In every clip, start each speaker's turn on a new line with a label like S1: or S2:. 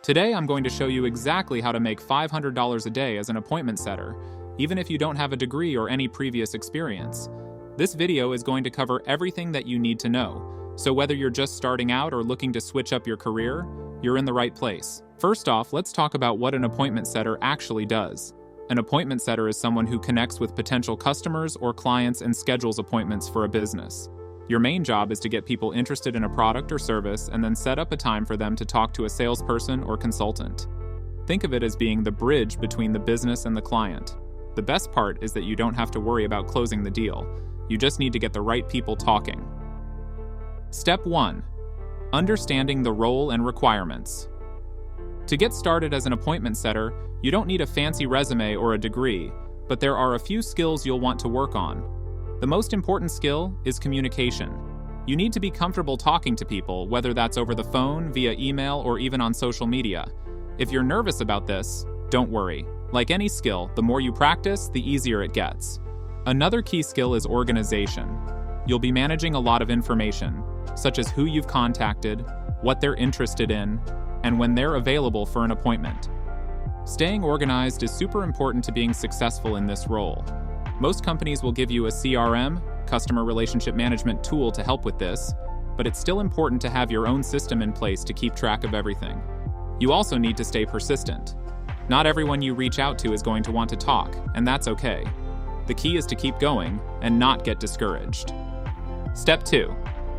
S1: Today, I'm going to show you exactly how to make $500 a day as an appointment setter, even if you don't have a degree or any previous experience. This video is going to cover everything that you need to know, so whether you're just starting out or looking to switch up your career, you're in the right place. First off, let's talk about what an appointment setter actually does. An appointment setter is someone who connects with potential customers or clients and schedules appointments for a business. Your main job is to get people interested in a product or service and then set up a time for them to talk to a salesperson or consultant. Think of it as being the bridge between the business and the client. The best part is that you don't have to worry about closing the deal. You just need to get the right people talking. Step 1. Understanding the role and requirements. To get started as an appointment setter, you don't need a fancy resume or a degree, but there are a few skills you'll want to work on. The most important skill is communication. You need to be comfortable talking to people, whether that's over the phone, via email, or even on social media. If you're nervous about this, don't worry. Like any skill, the more you practice, the easier it gets. Another key skill is organization. You'll be managing a lot of information, such as who you've contacted, what they're interested in, and when they're available for an appointment. Staying organized is super important to being successful in this role. Most companies will give you a CRM, customer relationship management tool, to help with this, but it's still important to have your own system in place to keep track of everything. You also need to stay persistent. Not everyone you reach out to is going to want to talk, and that's okay. The key is to keep going and not get discouraged. Step 2.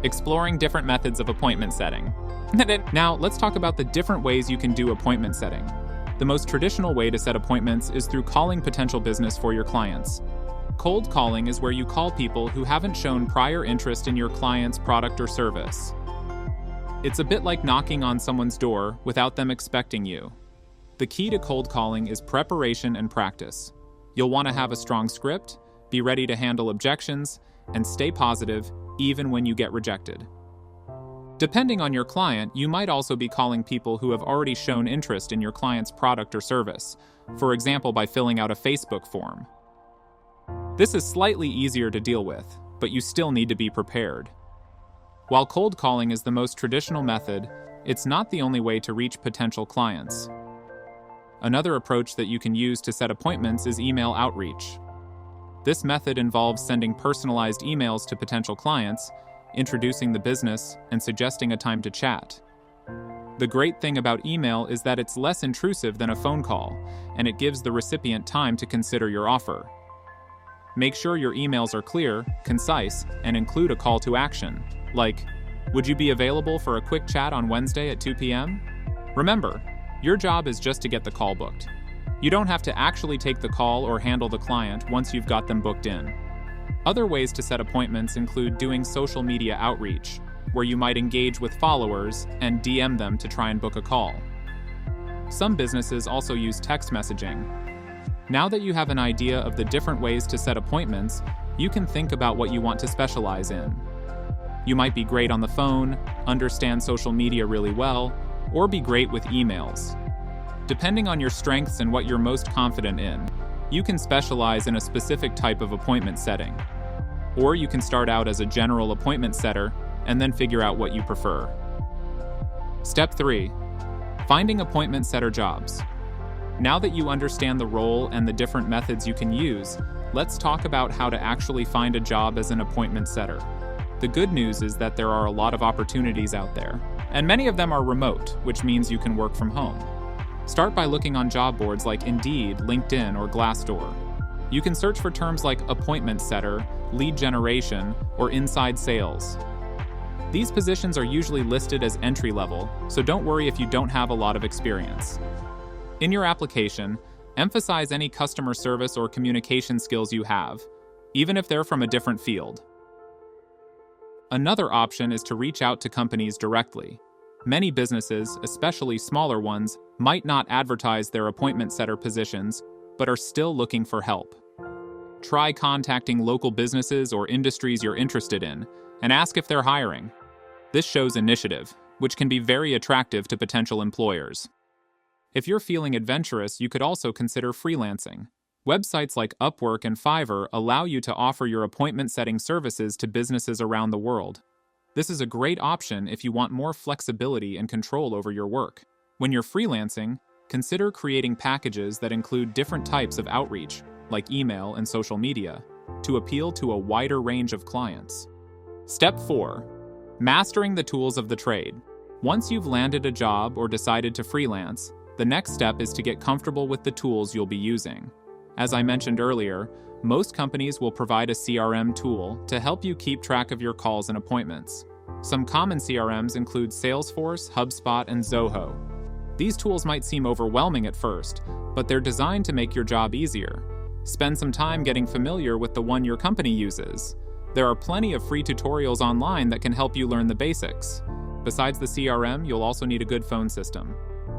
S1: Exploring different methods of appointment setting. Now, let's talk about the different ways you can do appointment setting. The most traditional way to set appointments is through calling potential business for your clients. Cold calling is where you call people who haven't shown prior interest in your client's product or service. It's a bit like knocking on someone's door without them expecting you. The key to cold calling is preparation and practice. You'll want to have a strong script, be ready to handle objections, and stay positive even when you get rejected. Depending on your client, you might also be calling people who have already shown interest in your client's product or service, for example by filling out a Facebook form. This is slightly easier to deal with, but you still need to be prepared. While cold calling is the most traditional method, it's not the only way to reach potential clients. Another approach that you can use to set appointments is email outreach. This method involves sending personalized emails to potential clients, introducing the business, and suggesting a time to chat. The great thing about email is that it's less intrusive than a phone call, and it gives the recipient time to consider your offer. Make sure your emails are clear, concise, and include a call to action, like, "Would you be available for a quick chat on Wednesday at 2 p.m.? Remember, your job is just to get the call booked. You don't have to actually take the call or handle the client once you've got them booked in. Other ways to set appointments include doing social media outreach, where you might engage with followers and DM them to try and book a call. Some businesses also use text messaging. Now that you have an idea of the different ways to set appointments, you can think about what you want to specialize in. You might be great on the phone, understand social media really well, or be great with emails. Depending on your strengths and what you're most confident in, you can specialize in a specific type of appointment setting. Or you can start out as a general appointment setter and then figure out what you prefer. Step 3. Finding appointment setter jobs. Now that you understand the role and the different methods you can use, let's talk about how to actually find a job as an appointment setter. The good news is that there are a lot of opportunities out there, and many of them are remote, which means you can work from home. Start by looking on job boards like Indeed, LinkedIn, or Glassdoor. You can search for terms like appointment setter, lead generation, or inside sales. These positions are usually listed as entry level, so don't worry if you don't have a lot of experience. In your application, emphasize any customer service or communication skills you have, even if they're from a different field. Another option is to reach out to companies directly. Many businesses, especially smaller ones, might not advertise their appointment setter positions, but are still looking for help. Try contacting local businesses or industries you're interested in, and ask if they're hiring. This shows initiative, which can be very attractive to potential employers. If you're feeling adventurous, you could also consider freelancing. Websites like Upwork and Fiverr allow you to offer your appointment setting services to businesses around the world. This is a great option if you want more flexibility and control over your work. When you're freelancing, consider creating packages that include different types of outreach, like email and social media, to appeal to a wider range of clients. Step 4. Mastering the tools of the trade. Once you've landed a job or decided to freelance, the next step is to get comfortable with the tools you'll be using. As I mentioned earlier, most companies will provide a CRM tool to help you keep track of your calls and appointments. Some common CRMs include Salesforce, HubSpot, and Zoho. These tools might seem overwhelming at first, but they're designed to make your job easier. Spend some time getting familiar with the one your company uses. There are plenty of free tutorials online that can help you learn the basics. Besides the CRM, you'll also need a good phone system.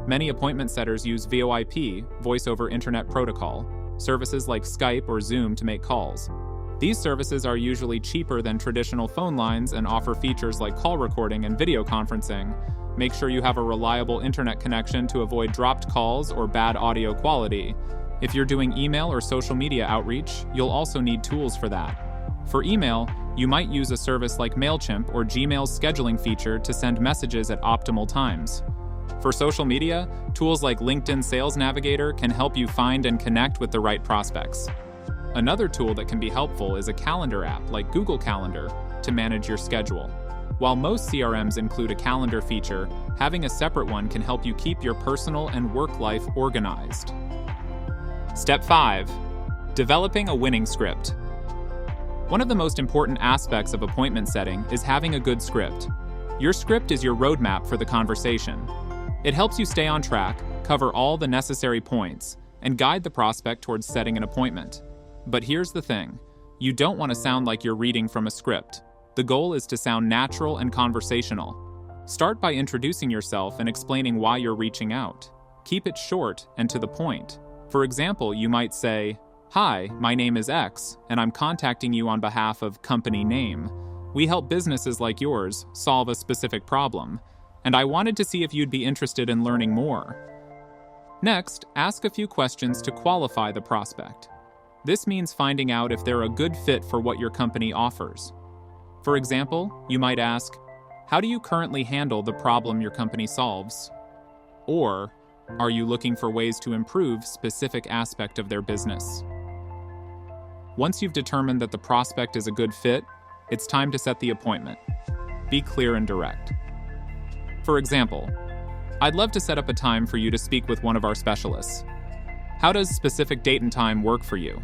S1: Many appointment setters use VoIP, Voice over Internet Protocol, services like Skype or Zoom to make calls. These services are usually cheaper than traditional phone lines and offer features like call recording and video conferencing. Make sure you have a reliable internet connection to avoid dropped calls or bad audio quality. If you're doing email or social media outreach, you'll also need tools for that. For email, you might use a service like MailChimp or Gmail's scheduling feature to send messages at optimal times. For social media, tools like LinkedIn Sales Navigator can help you find and connect with the right prospects. Another tool that can be helpful is a calendar app like Google Calendar to manage your schedule. While most CRMs include a calendar feature, having a separate one can help you keep your personal and work life organized. Step 5. Developing a winning script. One of the most important aspects of appointment setting is having a good script. Your script is your roadmap for the conversation. It helps you stay on track, cover all the necessary points, and guide the prospect towards setting an appointment. But here's the thing. You don't want to sound like you're reading from a script. The goal is to sound natural and conversational. Start by introducing yourself and explaining why you're reaching out. Keep it short and to the point. For example, you might say, "Hi, my name is X, and I'm contacting you on behalf of company name. We help businesses like yours solve a specific problem, and I wanted to see if you'd be interested in learning more." Next, ask a few questions to qualify the prospect. This means finding out if they're a good fit for what your company offers. For example, you might ask, "How do you currently handle the problem your company solves?" Or, "Are you looking for ways to improve specific aspect of their business?" Once you've determined that the prospect is a good fit, it's time to set the appointment. Be clear and direct. For example, "I'd love to set up a time for you to speak with one of our specialists. How does specific date and time work for you?"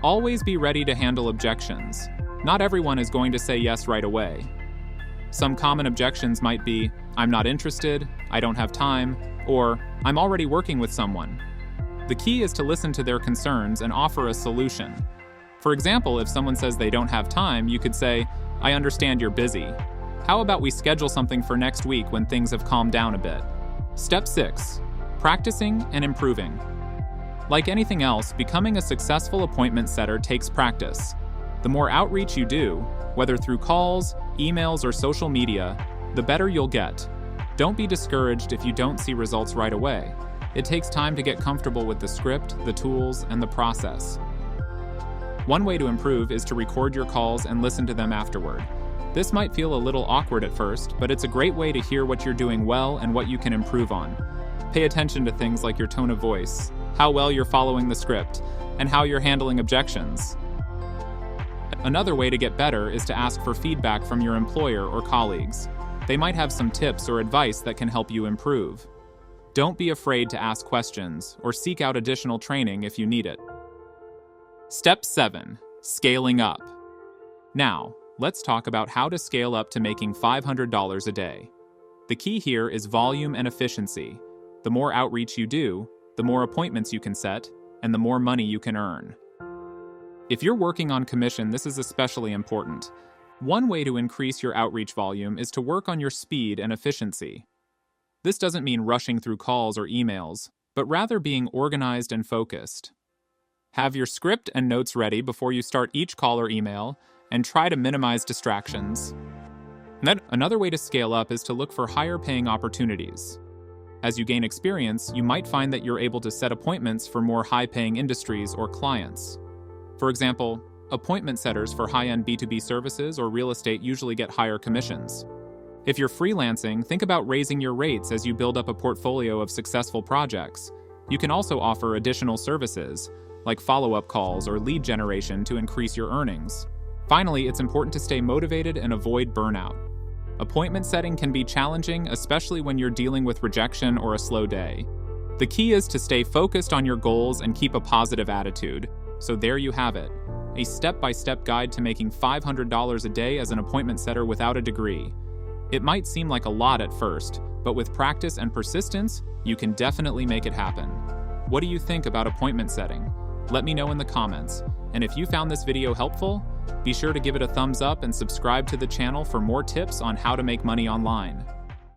S1: Always be ready to handle objections. Not everyone is going to say yes right away. Some common objections might be, "I'm not interested," "I don't have time," or "I'm already working with someone." The key is to listen to their concerns and offer a solution. For example, if someone says they don't have time, you could say, "I understand you're busy. How about we schedule something for next week when things have calmed down a bit?" Step 6. Practicing and improving. Like anything else, becoming a successful appointment setter takes practice. The more outreach you do, whether through calls, emails, or social media, the better you'll get. Don't be discouraged if you don't see results right away. It takes time to get comfortable with the script, the tools, and the process. One way to improve is to record your calls and listen to them afterward. This might feel a little awkward at first, but it's a great way to hear what you're doing well and what you can improve on. Pay attention to things like your tone of voice, how well you're following the script, and how you're handling objections. Another way to get better is to ask for feedback from your employer or colleagues. They might have some tips or advice that can help you improve. Don't be afraid to ask questions or seek out additional training if you need it. Step 7. Scaling up. Now, let's talk about how to scale up to making $500 a day. The key here is volume and efficiency. The more outreach you do, the more appointments you can set, and the more money you can earn. If you're working on commission, this is especially important. One way to increase your outreach volume is to work on your speed and efficiency. This doesn't mean rushing through calls or emails, but rather being organized and focused. Have your script and notes ready before you start each call or email, and try to minimize distractions. Another way to scale up is to look for higher-paying opportunities. As you gain experience, you might find that you're able to set appointments for more high-paying industries or clients. For example, appointment setters for high-end B2B services or real estate usually get higher commissions. If you're freelancing, think about raising your rates as you build up a portfolio of successful projects. You can also offer additional services, like follow-up calls or lead generation, to increase your earnings. Finally, it's important to stay motivated and avoid burnout. Appointment setting can be challenging, especially when you're dealing with rejection or a slow day. The key is to stay focused on your goals and keep a positive attitude. So there you have it, a step-by-step guide to making $500 a day as an appointment setter without a degree. It might seem like a lot at first, but with practice and persistence, you can definitely make it happen. What do you think about appointment setting? Let me know in the comments. And if you found this video helpful, be sure to give it a thumbs up and subscribe to the channel for more tips on how to make money online.